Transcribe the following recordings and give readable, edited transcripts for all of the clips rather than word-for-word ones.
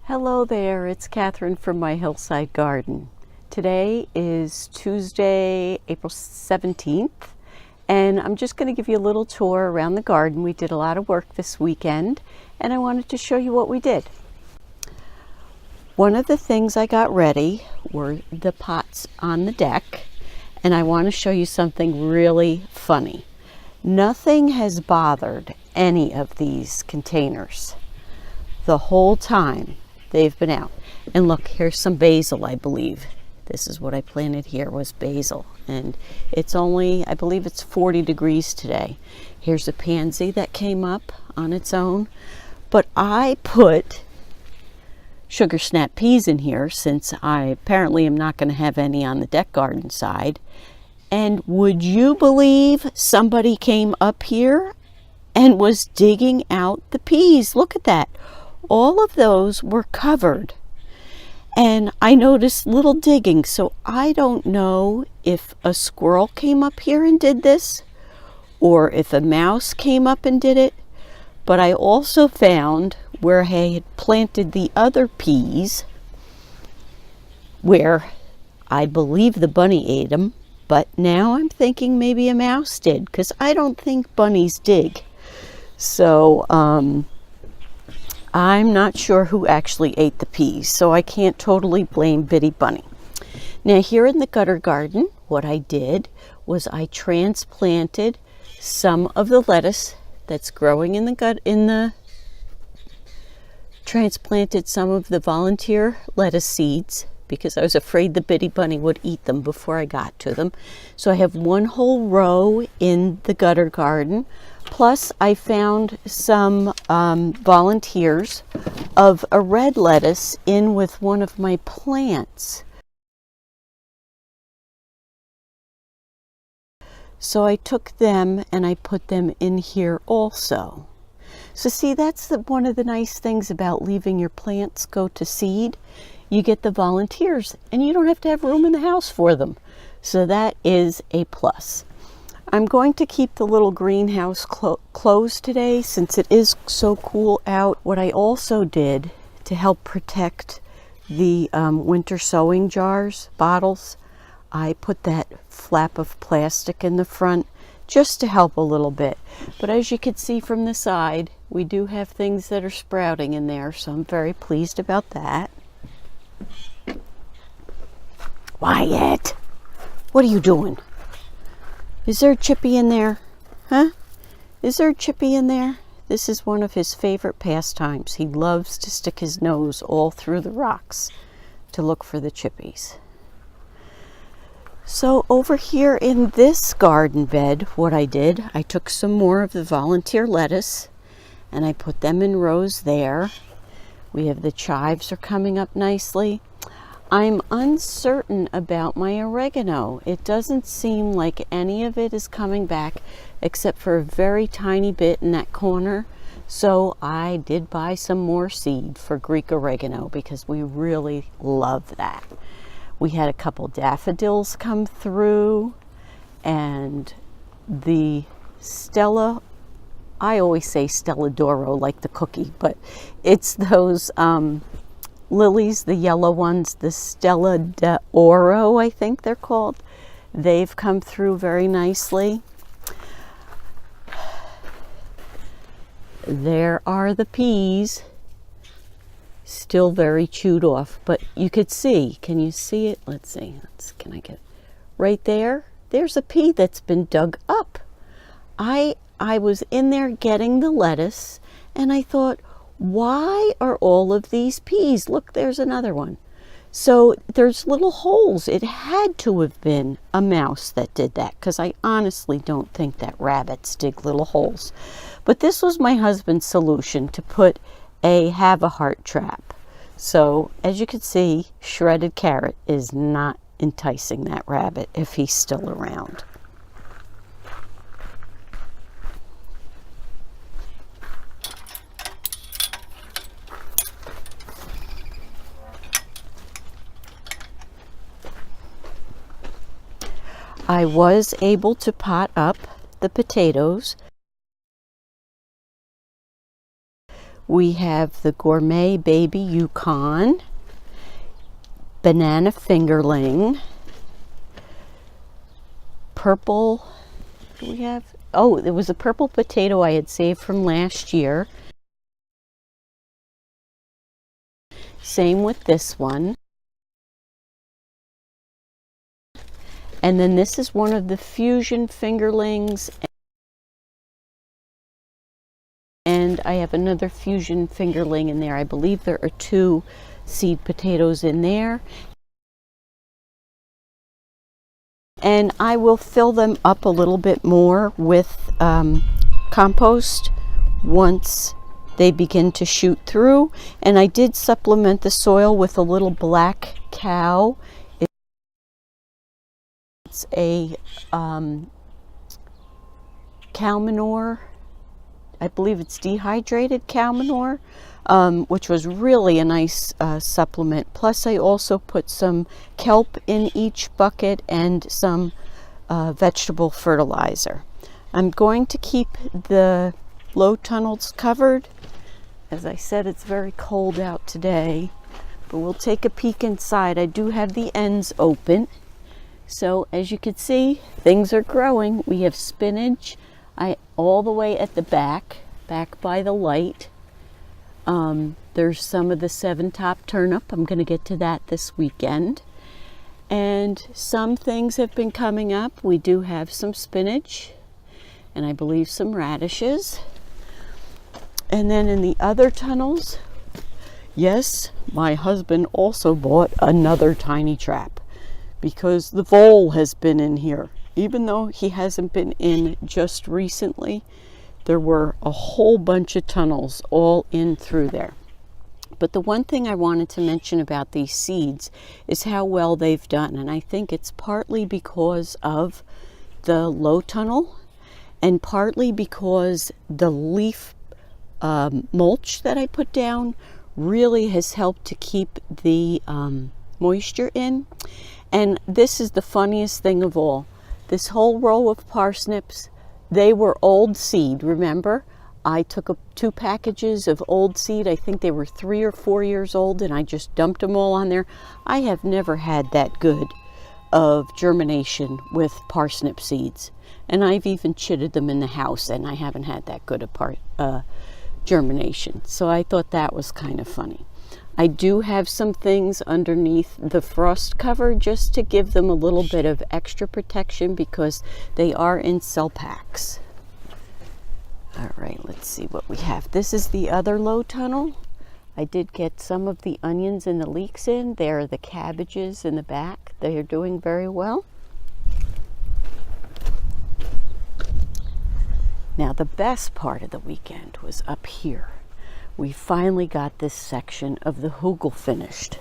Hello there, it's Catherine from my hillside garden. Today is Tuesday, April 17th, and I'm just going to give you a little tour around the garden. We did a lot of work this weekend, and I wanted to show you what we did. One of the things I got ready were the pots on the deck, and I want to show you something really funny. Nothing has bothered any of these containers the whole time they've been out. And look, here's some basil, I believe. This is what I planted here, was basil. And it's only, I believe it's 40 degrees today. Here's a pansy that came up on its own. But I put sugar snap peas in here since I apparently am not going to have any on the deck garden side. And would you believe somebody came up here and was digging out the peas? Look at that. All of those were covered, and I noticed little digging, so I don't know if a squirrel came up here and did this or if a mouse came up and did it. But I also found where I had planted the other peas, where I believe the bunny ate them, but now I'm thinking maybe a mouse did, because I don't think bunnies dig. So I'm not sure who actually ate the peas, so I can't totally blame Bitty Bunny. Now here in the gutter garden, what I did was I transplanted some of the lettuce that's growing in the transplanted some of the volunteer lettuce seeds because I was afraid the Bitty Bunny would eat them before I got to them. So I have one whole row in the gutter garden. Plus, I found some volunteers of a red lettuce in with one of my plants. So I took them and I put them in here also. So see, that's one of the nice things about leaving your plants go to seed. You get the volunteers and you don't have to have room in the house for them. So that is a plus. I'm going to keep the little greenhouse closed today since it is so cool out. What I also did to help protect the winter sowing jars, bottles, I put that flap of plastic in the front just to help a little bit. But as you can see from the side, we do have things that are sprouting in there, so I'm very pleased about that. Wyatt, what are you doing? Is there a chippy in there? Huh? Is there a chippy in there? This is one of his favorite pastimes. He loves to stick his nose all through the rocks to look for the chippies. So over here in this garden bed, what I did, I took some more of the volunteer lettuce and I put them in rows there. We have the chives are coming up nicely. I'm uncertain about my oregano. It doesn't seem like any of it is coming back except for a very tiny bit in that corner. So I did buy some more seed for Greek oregano because we really love that. We had a couple daffodils come through, and the Stella, I always say Stella D'Oro like the cookie, but it's those lilies, the yellow ones, the Stella D'Oro, I think they're called. They've come through very nicely. There are the peas, still very chewed off, but you could see, can you see it? Let's see, can I get right there? There's a pea that's been dug up. I was in there getting the lettuce and I thought, why are all of these peas? Look, there's another one. So there's little holes. It had to have been a mouse that did that because I honestly don't think that rabbits dig little holes. But this was my husband's solution to put a have-a-heart trap. So as you can see, shredded carrot is not enticing that rabbit if he's still around. I was able to pot up the potatoes We have the Gourmet Baby Yukon, Banana Fingerling, purple, what do we have? Oh, there was a purple potato I had saved from last year. Same with this one. And then this is one of the fusion fingerlings. And I have another fusion fingerling in there. I believe there are 2 seed potatoes in there. And I will fill them up a little bit more with compost once they begin to shoot through. And I did supplement the soil with a little black cow. It's a cow manure. I believe it's dehydrated cow manure, which was really a nice supplement. Plus I also put some kelp in each bucket and some vegetable fertilizer. I'm going to keep the low tunnels covered. As I said, it's very cold out today, but we'll take a peek inside. I do have the ends open. So as you can see, things are growing. We have spinach all the way at the back by the light. There's some of the 7-top turnip. I'm going to get to that this weekend. And some things have been coming up. We do have some spinach and I believe some radishes. And then in the other tunnels, yes, my husband also bought another tiny trap because the vole has been in here. Even though he hasn't been in just recently, there were a whole bunch of tunnels all in through there. But the one thing I wanted to mention about these seeds is how well they've done. And I think it's partly because of the low tunnel and partly because the leaf mulch that I put down really has helped to keep the moisture in. And this is the funniest thing of all. This whole row of parsnips, they were old seed, remember? I took 2 packages of old seed. I think they were 3 or 4 years old, and I just dumped them all on there. I have never had that good of germination with parsnip seeds. And I've even chitted them in the house, and I haven't had that good of germination. So I thought that was kind of funny. I do have some things underneath the frost cover just to give them a little bit of extra protection because they are in cell packs. All right, let's see what we have. This is the other low tunnel. I did get some of the onions and the leeks in. There are the cabbages in the back. They are doing very well. Now the best part of the weekend was up here. We finally got this section of the hugel finished.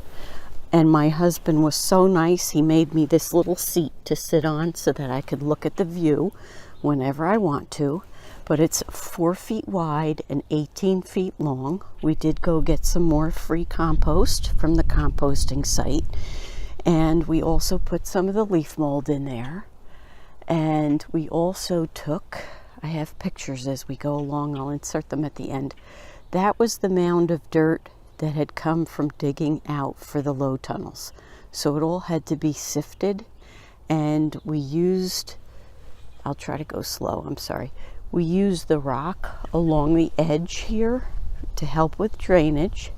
And my husband was so nice, he made me this little seat to sit on so that I could look at the view whenever I want to. But it's 4 feet wide and 18 feet long. We did go get some more free compost from the composting site. And we also put some of the leaf mold in there. And we also took, I have pictures as we go along, I'll insert them at the end. That was the mound of dirt that had come from digging out for the low tunnels. So it all had to be sifted, and we used, I'll try to go slow, I'm sorry. We used the rock along the edge here to help with drainage.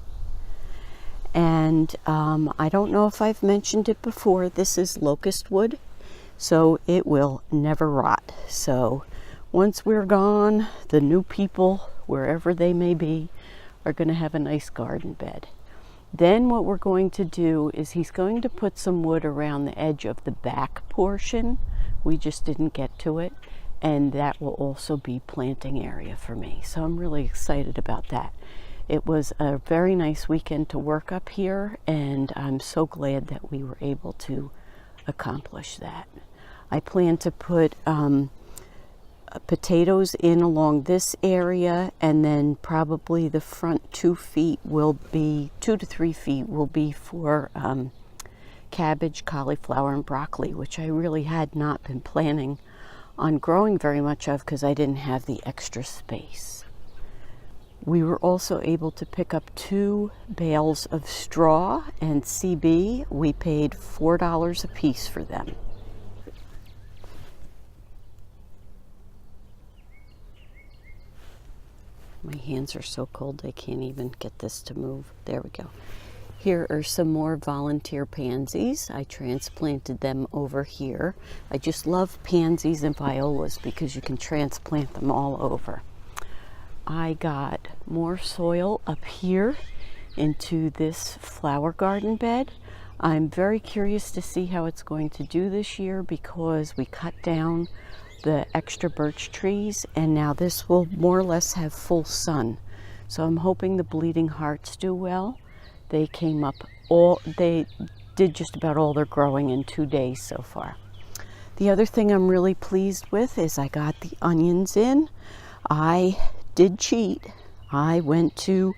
And I don't know if I've mentioned it before, this is locust wood, so it will never rot. So once we're gone, the new people, wherever they may be, are going to have a nice garden bed. Then what we're going to do is he's going to put some wood around the edge of the back portion. We just didn't get to it. And that will also be planting area for me. So I'm really excited about that. It was a very nice weekend to work up here, and I'm so glad that we were able to accomplish that. I plan to put potatoes in along this area, and then probably the front 2 feet will be 2 to 3 feet will be for cabbage, cauliflower, and broccoli, which I really had not been planning on growing very much of because I didn't have the extra space. We were also able to pick up 2 bales of straw and CB. We paid $4 a piece for them. My hands are so cold I can't even get this to move. There we go. Here are some more volunteer pansies. I transplanted them over here. I just love pansies and violas because you can transplant them all over. I got more soil up here into this flower garden bed. I'm very curious to see how it's going to do this year because we cut down the extra birch trees and now this will more or less have full sun. So I'm hoping the bleeding hearts do well. They came up they did just about all their growing in 2 days so far. The other thing I'm really pleased with is I got the onions in. I did cheat. I went to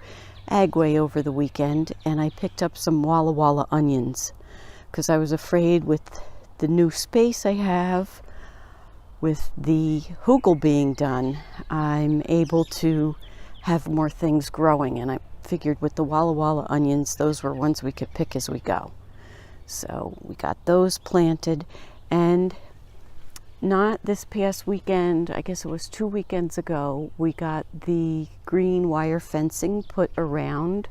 Agway over the weekend and I picked up some Walla onions because I was afraid with the new space I have with the hugel being done, I'm able to have more things growing, and I figured with the Walla onions, those were ones we could pick as we go. So we got those planted, and not this past weekend, I guess it was 2 weekends ago, we got the green wire fencing put around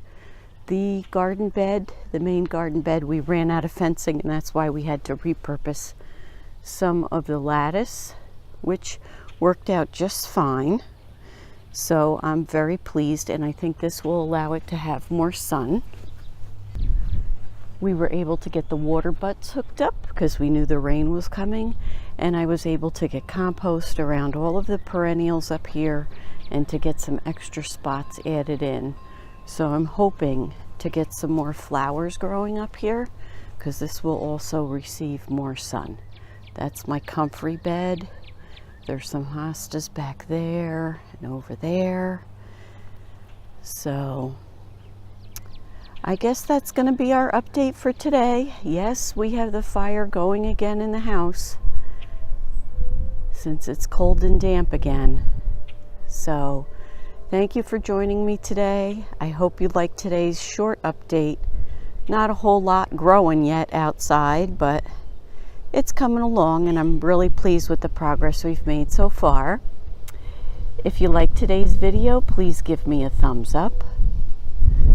the garden bed, the main garden bed. We ran out of fencing and that's why we had to repurpose some of the lattice, which worked out just fine. So I'm very pleased and I think this will allow it to have more sun. We were able to get the water butts hooked up because we knew the rain was coming, and I was able to get compost around all of the perennials up here and to get some extra spots added in. So I'm hoping to get some more flowers growing up here because this will also receive more sun. That's my comfrey bed. There's some hostas back there and over there. So I guess that's going to be our update for today. Yes, we have the fire going again in the house since it's cold and damp again. So thank you for joining me today. I hope you liked today's short update. Not a whole lot growing yet outside, but it's coming along and I'm really pleased with the progress we've made so far. If you liked today's video, please give me a thumbs up.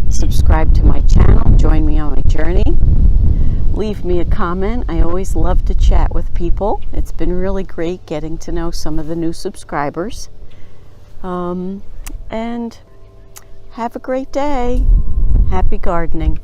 Subscribe to my channel, join me on my journey. Leave me a comment. I always love to chat with people. It's been really great getting to know some of the new subscribers. And have a great day. Happy gardening.